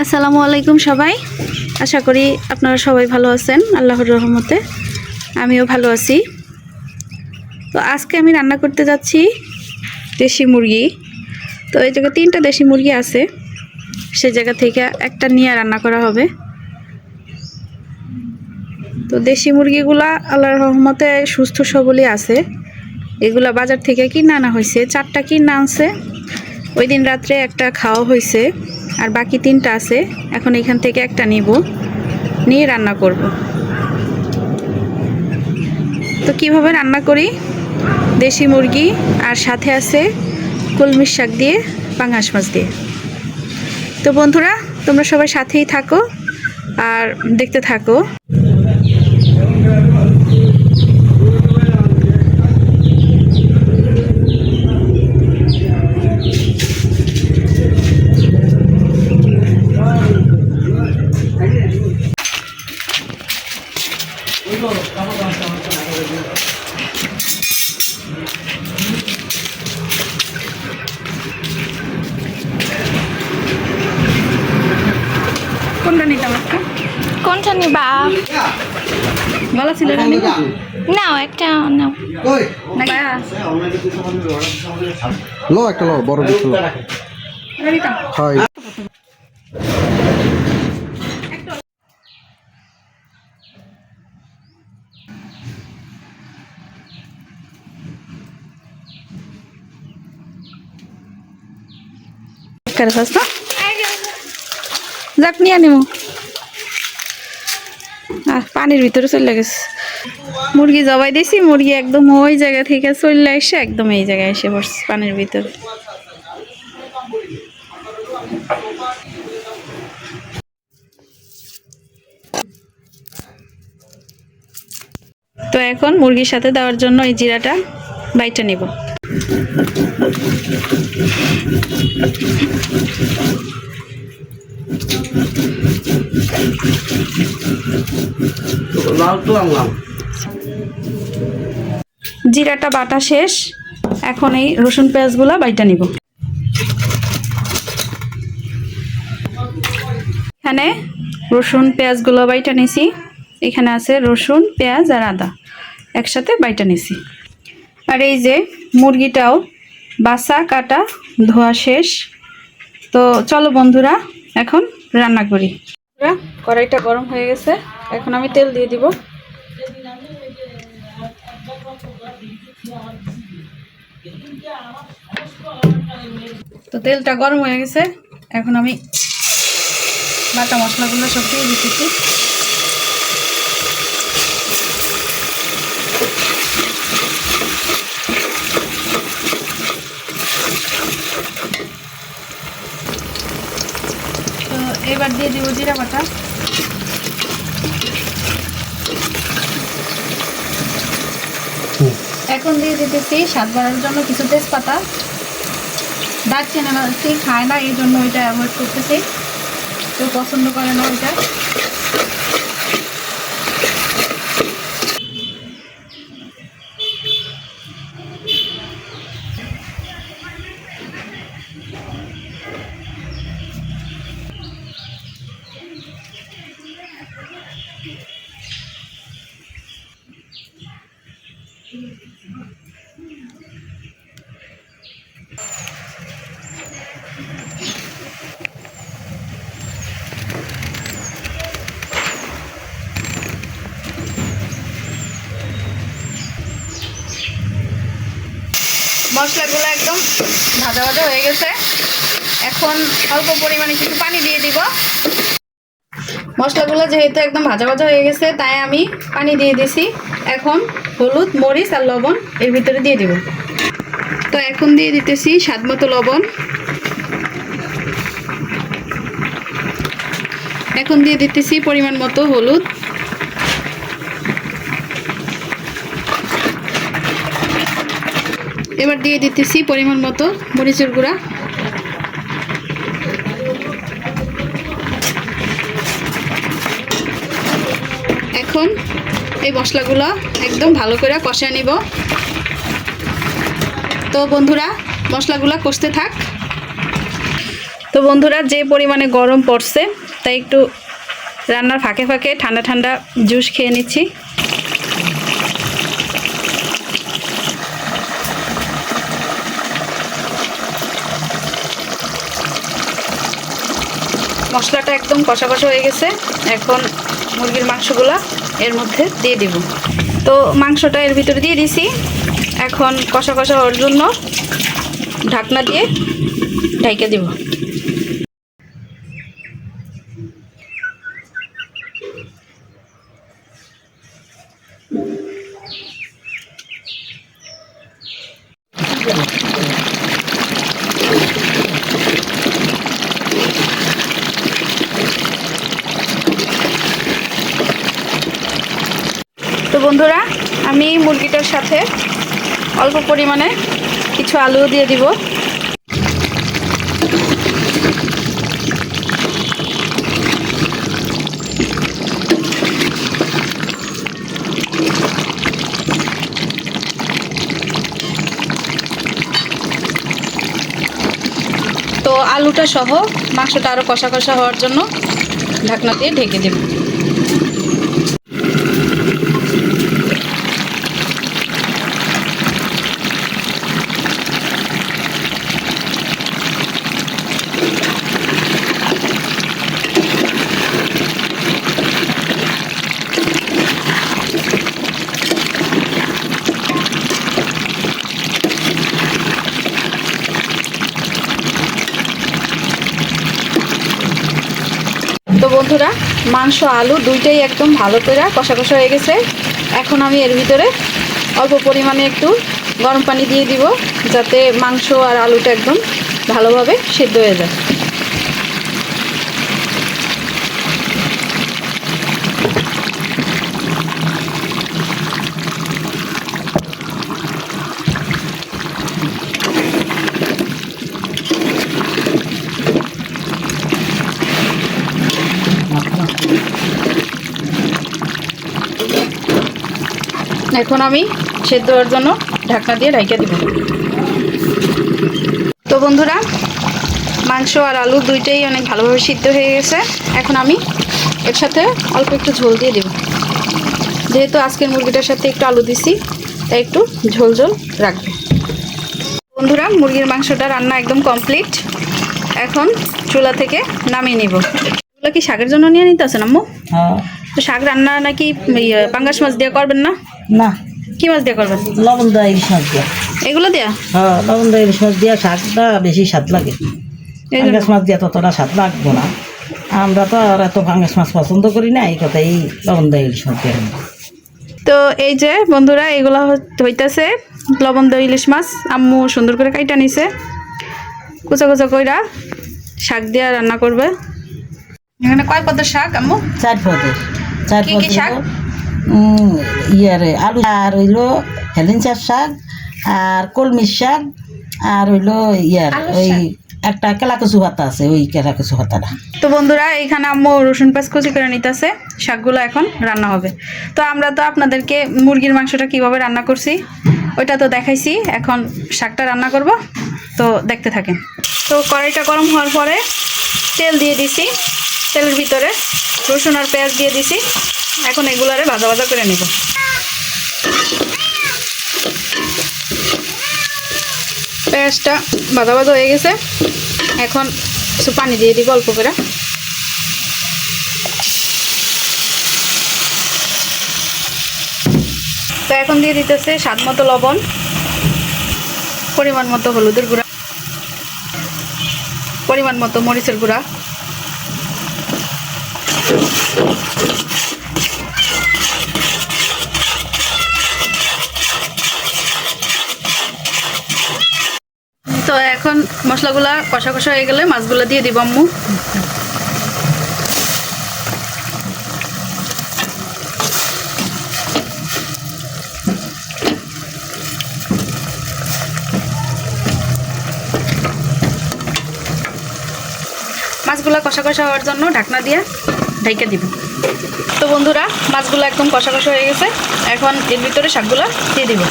আসসালামু আলাইকুম সবাই। আশা করি আপনারা সবাই ভালো আছেন, আল্লাহর রহমতে আমিও ভালো আছি। তো আজকে আমি রান্না করতে যাচ্ছি দেশি মুরগি। তো এই জায়গায় 3টা দেশি মুরগি আছে, সেই জায়গা থেকে একটা নিয়ে রান্না করা হবে। তো দেশি মুরগিগুলা আল্লাহর রহমতে সুস্থ সবলই আছে। এগুলা বাজার থেকে কিনে আনা হয়েছে, 4টা কিনে আনছে। ওই দিন রাত্রে একটা খাওয়া হয়েছে, আর বাকি 3টা আছে। এখন এখান থেকে একটা নিয়ে রান্না করব। তো কিভাবে রান্না করি, দেশি মুরগি আর সাথে আছে কলমির শাক দিয়ে, পাঙ্গাস মাছ দিয়ে। তো বন্ধুরা, তোমরা সবাই সাথেই থাকো আর দেখতে থাকো। কোনটা নিতাম একটা? কোনটা নিবা? গলা ছিল নাও একটা নাও। লো একটা লো বড় কিছু হয়। যাক নিয়ে আনিব। পানির ভিতরে চলে গেছে। মুরগি জবাই দিয়েছি, মুরগি একদম ওই জায়গা থেকে চলে এসে একদম এই জায়গায় এসে পড়ছে পানির ভিতরে। তো এখন মুরগির সাথে দেওয়ার জন্য এই জিরাটা বাইটা নিব। জিরাটা বাটা শেষ, এখন এই রসুন পেঁয়াজগুলা বাইটা নিব। এখানে রসুন পেঁয়াজগুলো বাইটা নিছি। এখানে আছে রসুন, পেঁয়াজ আর আদা একসাথে বাইটা নিছি। আর এই যে মুরগিটাও বাছা কাটা ধোয়া শেষ। তো চলো বন্ধুরা, এখন রান্না করি। কড়াইটা গরম হয়ে গেছে, এখন আমি তেল দিয়ে দিব। তো তেলটা গরম হয়ে গেছে, এখন আমি বাটা মশলাগুলো সব দিয়ে দিতেছি। তো এবার দিয়ে দিব জিরা বাটা। এখন দিয়ে দিতেছি স্বাদ বাড়ানোর জন্য কিছু তেজপাতা। দারচিনি খায় না, এই জন্য ওইটা অ্যাভয়েড করতেছি, কেউ পছন্দ করে না ওইটা। মশলাগুলো একদম ভাজা ভাজা হয়ে গেছে। এখন অল্প পরিমাণে কিছু পানি দিয়ে দিব। মশলাগুলো যেহেতু একদম ভাজা ভাজা হয়ে গেছে, তাই আমি পানি দিয়ে দিছি। এখন হলুদ, মরিচ আর লবণ এর ভিতরে দিয়ে দিব। তো এখন দিয়ে দিতেছি স্বাদ মতো লবণ। এখন দিয়ে দিতেছি পরিমাণ মতো হলুদ। এবার দিয়ে দিতেছি পরিমাণ মতো মরিচের গুঁড়া। এখন এই মশলাগুলো একদম ভালো করে কষিয়ে নিব। তো বন্ধুরা, মশলাগুলো কষতে থাক। তো বন্ধুরা, যে পরিমাণে গরম পড়ছে তাই একটু রান্নার ফাঁকে ফাঁকে ঠান্ডা ঠান্ডা জুস খেয়ে নিচ্ছি। মশলাটা একদম কষা কষা হয়ে গেছে। এখন মুরগির মাংসগুলা এর মধ্যে দিয়ে দিব। তো মাংসটা এর ভিতরে দিয়ে দিছি। এখন কষা কষা হওয়ার জন্য ঢাকনা দিয়ে ঢেকে দিব। তো বন্ধুরা, আমি মুরগিটার সাথে অল্প পরিমাণে কিছু আলুও দিয়ে দিব। তো আলুটা সহ মাংসটা আরও কষা কষা হওয়ার জন্য ঢাকনা দিয়ে ঢেকে দেব। তো বন্ধুরা, মাংস আলু দুইটাই একদম ভালো করে কষা কষা হয়ে গেছে। এখন আমি এর ভিতরে অল্প পরিমাণে একটু গরম পানি দিয়ে দিব, যাতে মাংস আর আলুটা একদম ভালোভাবে সিদ্ধ হয়ে যায়। এখন আমি সেদ্ধ হওয়ার জন্য ঢাকনা দিয়ে ঢেকে দিব। তো বন্ধুরা, মাংস আর আলু দুইটাই অনেক ভালোভাবে সিদ্ধ হয়ে গেছে। এখন আমি এর সাথে অল্প একটু ঝোল দিয়ে দেব। যেহেতু আজকের মুরগিটার সাথে একটু আলু দিছি, তাই একটু ঝোল ঝোল রাখবে। বন্ধুরা, মুরগির মাংসটা রান্না একদম কমপ্লিট। এখন চুলা থেকে নামিয়ে নিব। এগুলো কি শাকের জন্য নিয়ে নিতে আছে আম্মু? হ্যাঁ। তো শাক রান্না নাকি পাঙ্গাস মাছ দিয়ে করবেন না? না, কি মাছ দিয়ে করবেন? লবণ দেওয়া ইলিশ মাছ দিয়া। এগুলো দেয়া? হ্যাঁ, লবণ দেওয়া ইলিশ মাছ দিয়া শাকটা বেশি স্বাদ লাগে। ফাঙ্গাস মাছ দিয়া ততটা স্বাদ লাগবো না। আমরা তো আর এত ফাঙ্গাস মাছ পছন্দ করি না, এই কথাই লবণ দেওয়া ইলিশ মাছ দিয়া। তো এই যে বন্ধুরা, এগুলো হইতেছে লবণ দেওয়া ইলিশ মাছ। আম্মু সুন্দর করে কাইটা নিছে, কুচা কুচা কইরা শাক দিয়া রান্না করবে। এখানে কয় পদের শাক আম্মু? 4 পদের। 4 কি কি শাক? ইয়ারে আলু আর হইলো হেলেঞ্চার শাক আর কলমির শাক আর হইলো ওই একটা কেলাকচু পাতা আছে, ওই কেলাকচু পাতাটা। তো বন্ধুরা, এখানে আম্মু রসুন পেঁয়াজ কুচি করে নিতেছে। শাকগুলো এখন রান্না হবে। তো আমরা তো আপনাদেরকে মুরগির মাংসটা কিভাবে রান্না করছি ওইটা তো দেখাইছি। এখন শাকটা রান্না করব, তো দেখতে থাকেন। তো কড়াইটা গরম হওয়ার পরে তেল দিয়ে দিছি। তেলের ভিতরে রসুন আর পেঁয়াজ দিয়ে দিছি। এখন এগুলারে ভাজা ভাজা করে নিব। পেঁয়াজটা ভাজা ভাজা হয়ে গেছে। এখন কিছু পানি দিয়ে দিব অল্প করে। তো এখন দিয়ে দিতেছে স্বাদ মতো লবণ, পরিমাণ মতো হলুদের গুঁড়া, পরিমাণ মতো মরিচের গুঁড়া, তো এখন মশলাগুলা কষা কষা হয়ে গেলে মাছগুলো দিয়ে দিব আম্মু। মাছগুলো কষা কষা হওয়ার জন্য ঢাকনা দিয়ে ঢেকে দিব। তো বন্ধুরা, মাছগুলো একদম কষা কষা হয়ে গেছে। এখন এর ভিতরে শাকগুলো দিয়ে দিব।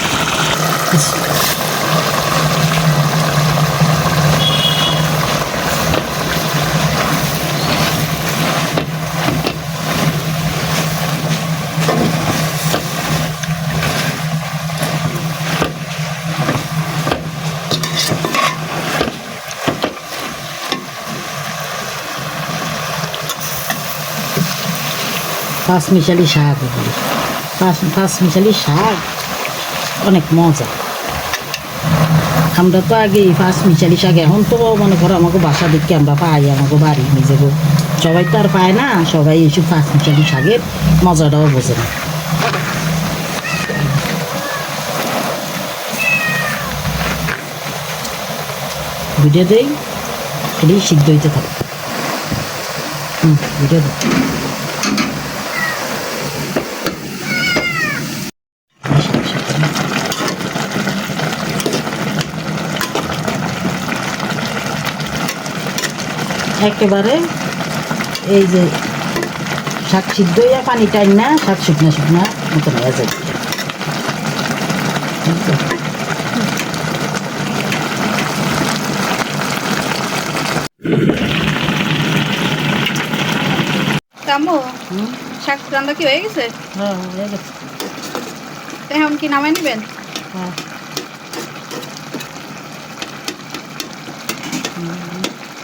পাঁচমিশালি শাক এগুলি। পাঁচমিশালি শাক অনেক মজা। আমরা তো আগে পাঁচমিশালি শাক, এখন তো মনে করো আমাকে বাসা দেখি আমরা পাই, আমাকে বাড়ি নিজেকে সবাই তো আর পায় না, সবাই এইসব পাঁচমিশালি শাকের মজাটাও বোঝে না। ভিডিও দেই, এটি সিদ্ধ হইতে থাকে। ভিডিও দেই। একেবারে এই যে শাক সিদ্ধ হইয়া পানি টাইম না, শাক শুকনা শুকনা মতন হয়ে যায়। কামো শাক রান্না কি হয়ে গেছে? হ্যাঁ হয়ে গেছে। এখন কি নামাই নেবেন? হ্যাঁ।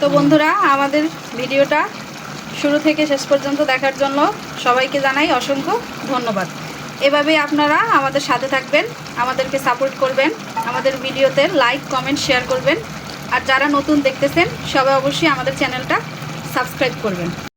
তো বন্ধুরা, আমাদের ভিডিওটা শুরু থেকে শেষ পর্যন্ত দেখার জন্য সবাইকে জানাই অসংখ্য ধন্যবাদ। এভাবেই আপনারা আমাদের সাথে থাকবেন, আমাদেরকে সাপোর্ট করবেন, আমাদের ভিডিওতে লাইক কমেন্ট শেয়ার করবেন। আর যারা নতুন দেখতেছেন সবাই অবশ্যই আমাদের চ্যানেলটা সাবস্ক্রাইব করবেন।